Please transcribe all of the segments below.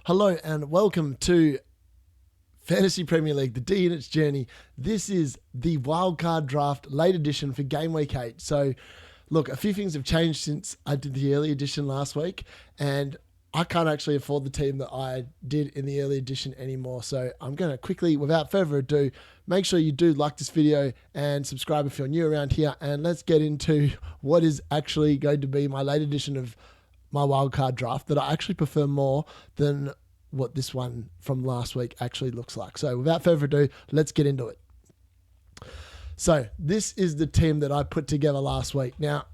Hello and welcome to Fantasy Premier League, the D in its journey. This is the Wildcard Draft late edition for Game Week 8. So, look, a few things have changed since I did the early edition last week, and I can't actually afford the team that I did in the early edition anymore. So I'm going to quickly, without further ado, make sure you do like this video and subscribe if you're new around here. And let's get into what is actually going to be my late edition of my wildcard draft that I actually prefer more than what this one from last week actually looks like. So without further ado, let's get into it. So this is the team that I put together last week. Now,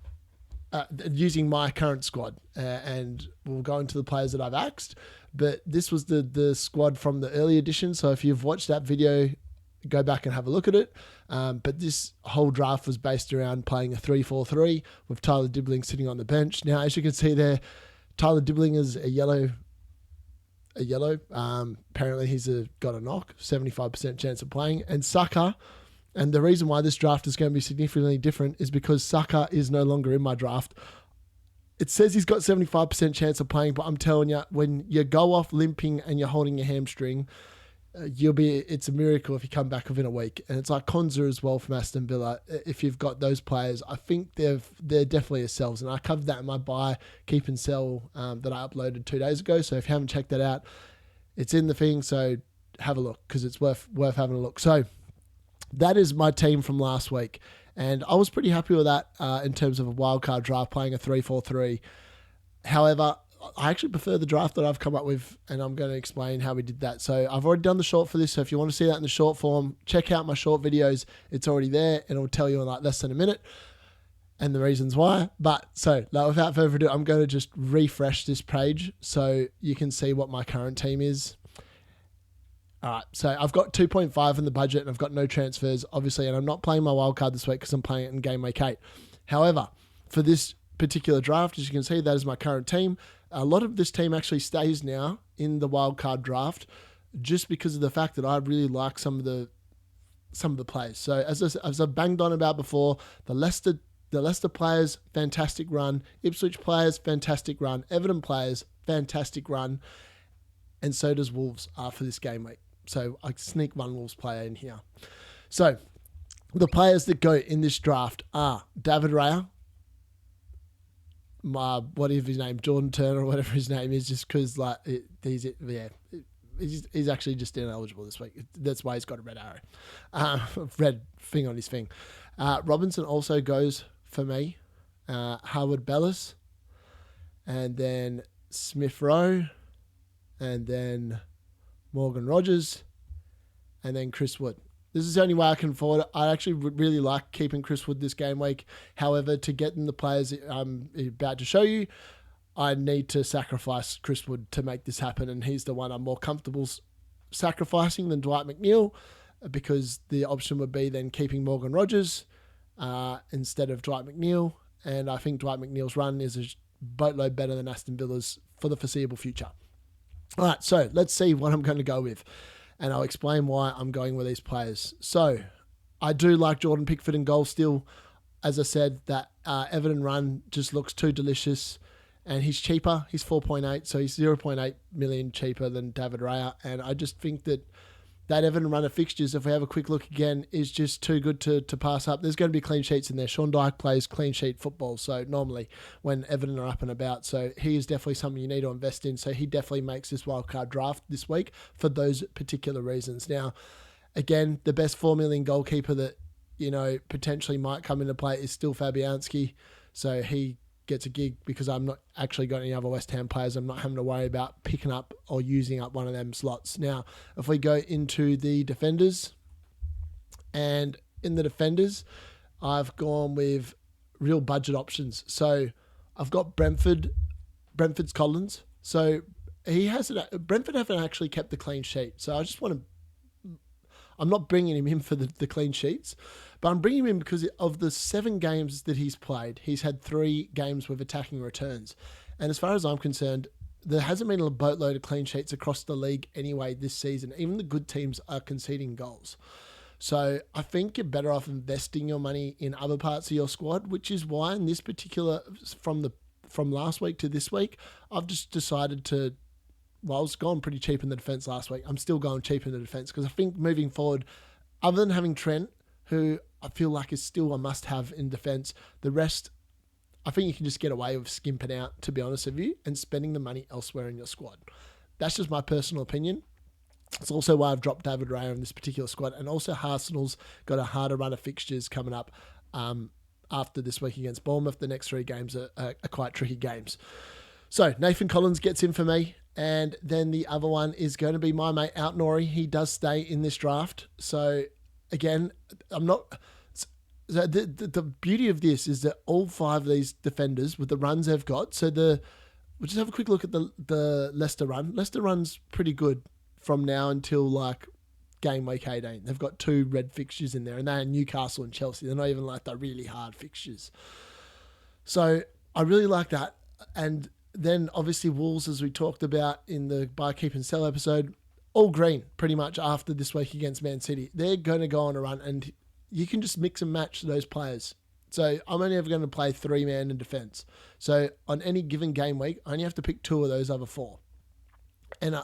using my current squad, and we'll go into the players that I've axed, but this was the squad from the early edition. So if you've watched that video, go back and have a look at it. But this whole draft was based around playing a 3-4-3 with Tyler Dibbling sitting on the bench. Now, as you can see there, Tyler Dibbling is a yellow. Apparently he's got a knock, 75% chance of playing. And Saka, and the reason why this draft is going to be significantly different is because Saka is no longer in my draft. It says he's got 75% chance of playing, but I'm telling you, when you go off limping and you're holding your hamstring, it's a miracle if you come back within a week. And it's like Konza as well from Aston Villa. If you've got those players, I think they're definitely a sells. And I covered that in my buy, keep and sell that I uploaded 2 days ago. So if you haven't checked that out, it's in the thing. So have a look because it's worth having a look. So that is my team from last week. And I was pretty happy with that in terms of a wildcard draft, playing a 3-4-3. However, I actually prefer the draft that I've come up with, and I'm going to explain how we did that. So I've already done the short for this, so if you want to see that in the short form, check out my short videos. It's already there, and it'll tell you in like less than a minute and the reasons why. But so without further ado, I'm going to just refresh this page so you can see what my current team is. All right, so I've got 2.5 in the budget, and I've got no transfers, obviously, and I'm not playing my wildcard this week because I'm playing it in Game Week 8. However, for this particular draft, as you can see, that is my current team. A lot of this team actually stays now in the wildcard draft just because of the fact that I really like some of the players. So as I banged on about before, the Leicester players, fantastic run. Ipswich players, fantastic run. Everton players, fantastic run. And so does Wolves for this game week. So I sneak one Wolves player in here. So the players that go in this draft are David Raya, whatever his name, Jordan Turner or whatever his name is, just because he's actually just ineligible this week. That's why he's got a red arrow, red thing on his thing. Robinson also goes for me. Harwood Bellis, and then Smith Rowe, and then Morgan Rogers, and then Chris Wood. This is the only way I can afford it. I actually would really like keeping Chris Wood this game week. However, to get in the players I'm about to show you, I need to sacrifice Chris Wood to make this happen. And he's the one I'm more comfortable sacrificing than Dwight McNeil, because the option would be then keeping Morgan Rogers instead of Dwight McNeil. And I think Dwight McNeil's run is a boatload better than Aston Villa's for the foreseeable future. All right, so let's see what I'm going to go with. And I'll explain why I'm going with these players. So I do like Jordan Pickford in goal still. As I said, that Everton run just looks too delicious. And he's cheaper. He's 4.8, so he's 0.8 million cheaper than David Raya. And I just think that Everton run of fixtures, if we have a quick look again, is just too good to pass up. There's going to be clean sheets in there. Sean Dyche plays clean sheet football, so normally when Everton are up and about. So he is definitely something you need to invest in. So he definitely makes this wildcard draft this week for those particular reasons. Now, again, the best 4 million goalkeeper that, potentially might come into play is still Fabianski. So he gets a gig because I'm not actually got any other West Ham players. I'm not having to worry about picking up or using up one of them slots. Now, if we go into the defenders, and in the defenders, I've gone with real budget options. So I've got Brentford's Collins. So Brentford haven't actually kept the clean sheet. So I just I'm not bringing him in for the clean sheets, but I'm bringing him in because of the 7 games that he's played. He's had 3 games with attacking returns. And as far as I'm concerned, there hasn't been a boatload of clean sheets across the league anyway this season. Even the good teams are conceding goals. So I think you're better off investing your money in other parts of your squad, which is why in this particular, from last week to this week, I've just decided to well, I was going pretty cheap in the defence last week. I'm still going cheap in the defence because I think moving forward, other than having Trent, who I feel like is still a must-have in defence, the rest, I think you can just get away with skimping out, to be honest with you, and spending the money elsewhere in your squad. That's just my personal opinion. It's also why I've dropped David Raya in this particular squad. And also Arsenal's got a harder run of fixtures coming up after this week against Bournemouth. The next 3 games are quite tricky games. So Nathan Collins gets in for me. And then the other one is going to be my mate Out Nori. He does stay in this draft. So again, I'm not... So the beauty of this is that all 5 of these defenders with the runs they've got. So we'll just have a quick look at the Leicester run. Leicester run's pretty good from now until like game week 18. They've got 2 red fixtures in there, and they're Newcastle and Chelsea. They're not even like the really hard fixtures. So I really like that. And then obviously Wolves, as we talked about in the buy, keep and sell episode, all green pretty much after this week against Man City. They're going to go on a run, and you can just mix and match those players. So I'm only ever going to play 3-man in defence. So on any given game week, I only have to pick 2 of those other 4. And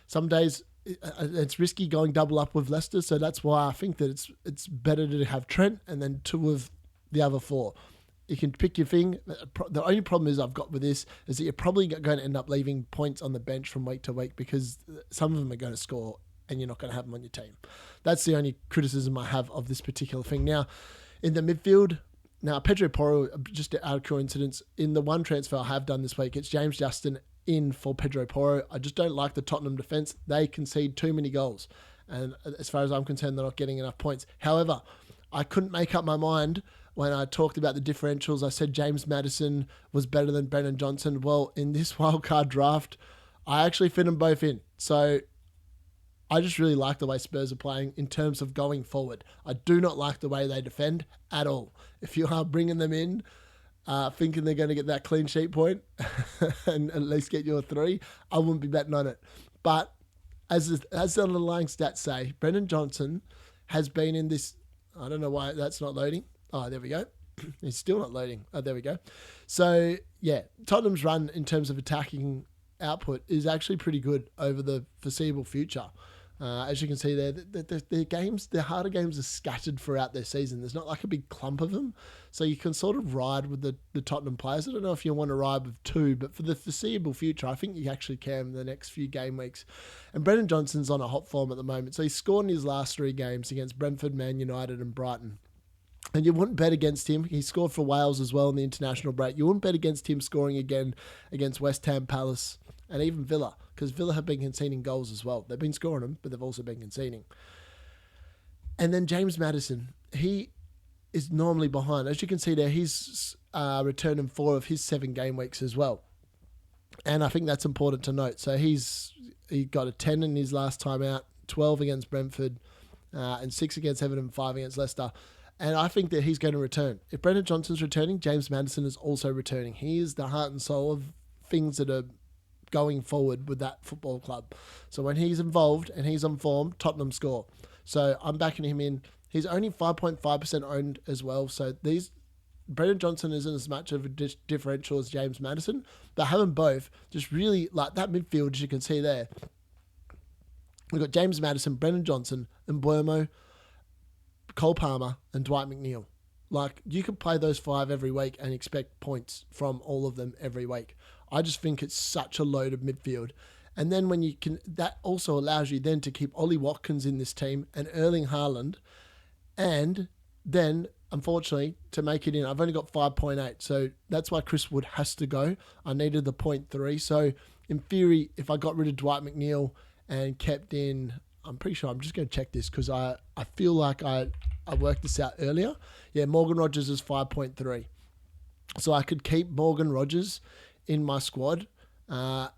some days it's risky going double up with Leicester, so that's why I think that it's better to have Trent and then 2 of the other 4. You can pick your thing. The only problem is I've got with this is that you're probably going to end up leaving points on the bench from week to week because some of them are going to score and you're not going to have them on your team. That's the only criticism I have of this particular thing. Now, in the midfield, Pedro Porro, just out of coincidence, in the one transfer I have done this week, it's James Justin in for Pedro Porro. I just don't like the Tottenham defence. They concede too many goals. And as far as I'm concerned, they're not getting enough points. However, I couldn't make up my mind when I talked about the differentials. I said James Maddison was better than Brennan Johnson. Well, in this wildcard draft, I actually fit them both in. So I just really like the way Spurs are playing in terms of going forward. I do not like the way they defend at all. If you are bringing them in, thinking they're going to get that clean sheet point and at least get you a 3, I wouldn't be betting on it. But as the underlying stats say, Brendan Johnson has been in this... I don't know why that's not loading. Oh, there we go. It's still not loading. Oh, there we go. So, yeah, Tottenham's run in terms of attacking output is actually pretty good over the foreseeable future. As you can see there, their harder games are scattered throughout their season. There's not like a big clump of them. So you can sort of ride with the Tottenham players. I don't know if you want to ride with 2, but for the foreseeable future, I think you actually can in the next few game weeks. And Brendan Johnson's on a hot form at the moment. So he's scored in his last 3 games against Brentford, Man United and Brighton. And you wouldn't bet against him. He scored for Wales as well in the international break. You wouldn't bet against him scoring again against West Ham, Palace, and even Villa, because Villa have been conceding goals as well. They've been scoring them, but they've also been conceding. And then James Maddison, he is normally behind. As you can see there, he's returned in 4 of his 7 game weeks as well. And I think that's important to note. So he got a 10 in his last time out, 12 against Brentford, and 6 against Everton, 5 against Leicester. And I think that he's going to return. If Brendan Johnson's returning, James Maddison is also returning. He is the heart and soul of things that are going forward with that football club. So when he's involved and he's on form, Tottenham score. So I'm backing him in. He's only 5.5% owned as well. So Brendan Johnson isn't as much of a differential as James Maddison, but having both just really like that midfield, as you can see there. We've got James Maddison, Brendan Johnson, and Mbeumo, Cole Palmer, and Dwight McNeil. Like, you could play those 5 every week and expect points from all of them every week. I just think it's such a loaded midfield. And then when you can, that also allows you then to keep Ollie Watkins in this team and Erling Haaland. And then, unfortunately, to make it in, I've only got 5.8. So that's why Chris Wood has to go. I needed the 0.3. So in theory, if I got rid of Dwight McNeil and kept in, I'm pretty sure, I'm just going to check this because I feel like I worked this out earlier. Yeah, Morgan Rogers is 5.3. So I could keep Morgan Rogers in my squad. And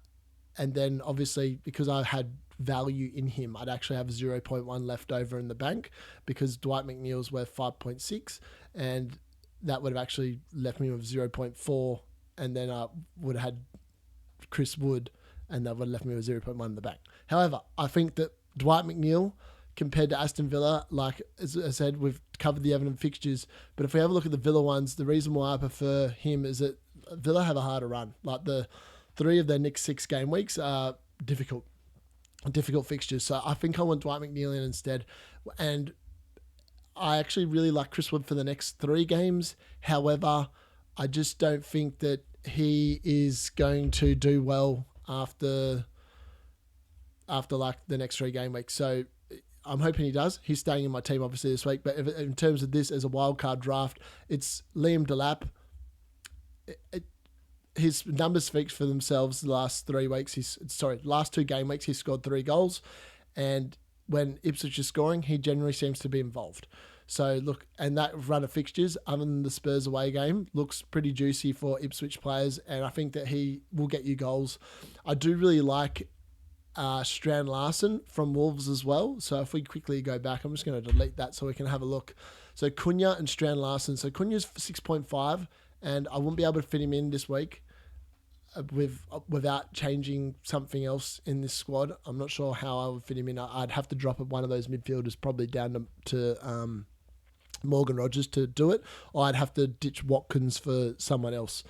then obviously, because I had value in him, I'd actually have 0.1 left over in the bank because Dwight McNeil's worth 5.6. And that would have actually left me with 0.4. And then I would have had Chris Wood and that would have left me with 0.1 in the bank. However, I think that Dwight McNeil compared to Aston Villa, like as I said, we've covered the Everton fixtures, but if we have a look at the Villa ones, the reason why I prefer him is that Villa have a harder run. Like the 3 of their next 6 game weeks are difficult fixtures. So I think I want Dwight McNeil in instead. And I actually really like Chris Wood for the next 3 games. However, I just don't think that he is going to do well after like the next 3 game weeks. So I'm hoping he does. He's staying in my team obviously this week. But in terms of this as a wildcard draft, it's Liam Delap. His numbers speak for themselves. The last 3 weeks, last 2 game weeks, he's scored 3 goals. And when Ipswich is scoring, he generally seems to be involved. So look, and that run of fixtures, other than the Spurs away game, looks pretty juicy for Ipswich players. And I think that he will get you goals. I do really like Strand Larson from Wolves as well. So if we quickly go back, I'm just going to delete that so we can have a look. So Cunha and Strand Larson. So Cunha's 6.5, and I won't be able to fit him in this week without changing something else in this squad. I'm not sure how I would fit him in. I'd have to drop one of those midfielders probably down to Morgan Rogers to do it, or I'd have to ditch Watkins for someone else.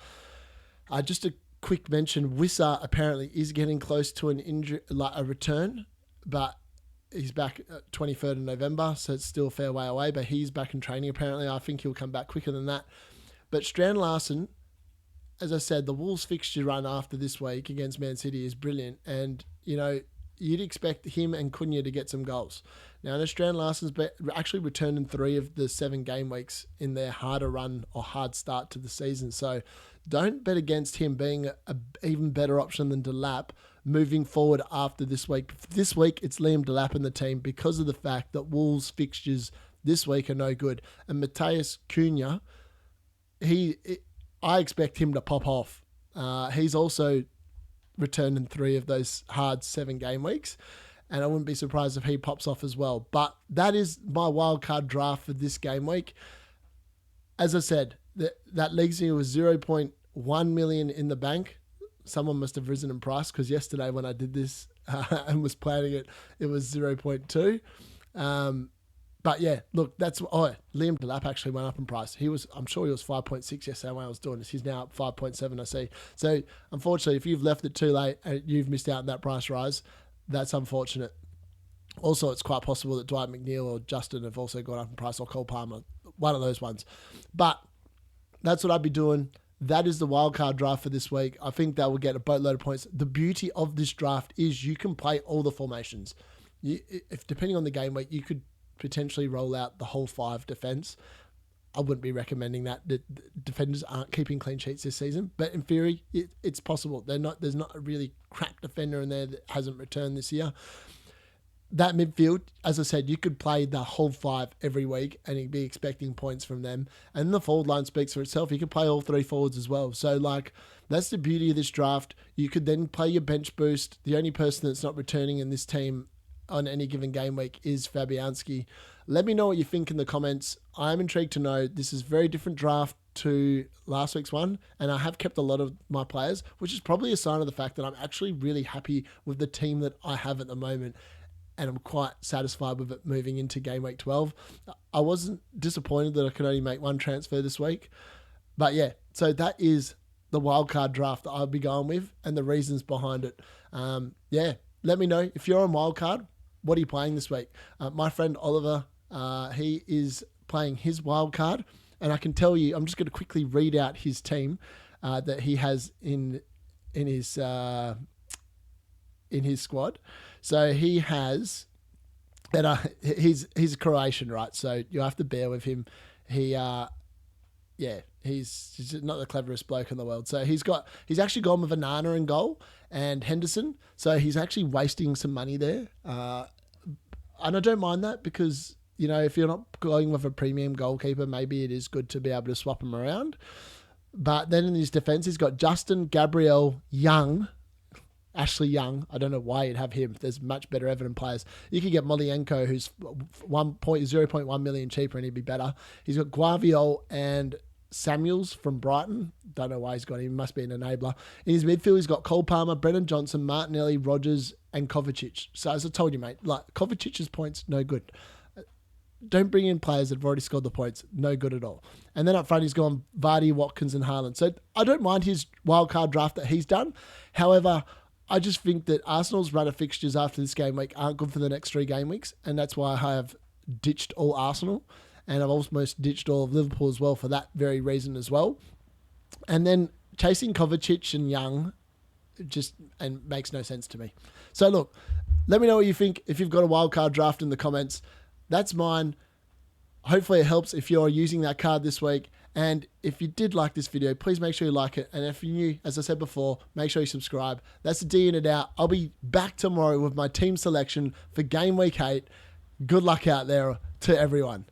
Just a quick mention, Wissa apparently is getting close to an injury, like a return, but he's back 23rd of November, so it's still a fair way away, but he's back in training apparently. I think he'll come back quicker than that. But Strand Larson, as I said, the Wolves fixture run after this week against Man City is brilliant. And, you'd expect him and Cunha to get some goals. Now, Strand Larson's actually returned in 3 of the 7 game weeks in their harder run or hard start to the season. So don't bet against him being an even better option than Delap moving forward after this week. This week, it's Liam Delap in the team because of the fact that Wolves fixtures this week are no good. And Matheus Cunha, I expect him to pop off. He's also returned in 3 of those hard 7 game weeks, and I wouldn't be surprised if he pops off as well. But that is my wildcard draft for this game week. As I said, that leaves me with 0.1 million in the bank. Someone must have risen in price because yesterday when I did this and was planning it, it was 0.2. But yeah, look, Liam Delap actually went up in price. I'm sure he was 5.6 yesterday when I was doing this. He's now at 5.7, I see. So unfortunately, if you've left it too late and you've missed out on that price rise, that's unfortunate. Also, it's quite possible that Dwight McNeil or Justin have also gone up in price, or Cole Palmer, one of those ones. But that's what I'd be doing. That is the wildcard draft for this week. I think that will get a boatload of points. The beauty of this draft is you can play all the formations. If depending on the game week, you could potentially roll out the whole 5 defense. I wouldn't be recommending that. The defenders aren't keeping clean sheets this season, but in theory, it's possible. There's not a really crap defender in there that hasn't returned this year. That midfield, as I said, you could play the whole 5 every week and you'd be expecting points from them. And the forward line speaks for itself. You could play all 3 forwards as well. So that's the beauty of this draft. You could then play your bench boost. The only person that's not returning in this team on any given game week is Fabianski. Let me know what you think in the comments. I'm intrigued to know. This is a very different draft to last week's one, and I have kept a lot of my players, which is probably a sign of the fact that I'm actually really happy with the team that I have at the moment, and I'm quite satisfied with it moving into game week 12. I wasn't disappointed that I could only make 1 transfer this week, but yeah, so that is the wildcard draft that I'll be going with and the reasons behind it. Let me know if you're on wildcard. What are you playing this week? My friend Oliver, he is playing his wild card, and I can tell you, I'm just going to quickly read out his team that he has in his squad. So he has, and he's Croatian, right? So you have to bear with him. He's not the cleverest bloke in the world. So he's actually gone with Onana in goal and Henderson. So he's actually wasting some money there. And I don't mind that because, if you're not going with a premium goalkeeper, maybe it is good to be able to swap him around. But then in his defence, he's got Justin, Gabriel, Ashley Young. I don't know why you'd have him. There's much better Everton players. You could get Molienko, who's 0.1 million cheaper, and he'd be better. He's got Guardiola and Samuels from Brighton. Don't know why he's got him. He must be an enabler. In his midfield, he's got Cole Palmer, Brennan Johnson, Martinelli, Rogers, and Kovacic. So as I told you, mate, Kovacic's points, no good. Don't bring in players that have already scored the points. No good at all. And then up front, he's gone Vardy, Watkins, and Haaland. So I don't mind his wildcard draft that he's done. However, I just think that Arsenal's run of fixtures after this game week aren't good for the next 3 game weeks, and that's why I have ditched all Arsenal, and I've almost ditched all of Liverpool as well for that very reason as well. And then chasing Kovacic and Young makes no sense to me. So look, let me know what you think. If you've got a wildcard draft in the comments, that's mine. Hopefully it helps if you're using that card this week. And if you did like this video, please make sure you like it. And if you're new, as I said before, make sure you subscribe. That's the D in it out. I'll be back tomorrow with my team selection for game week 8. Good luck out there to everyone.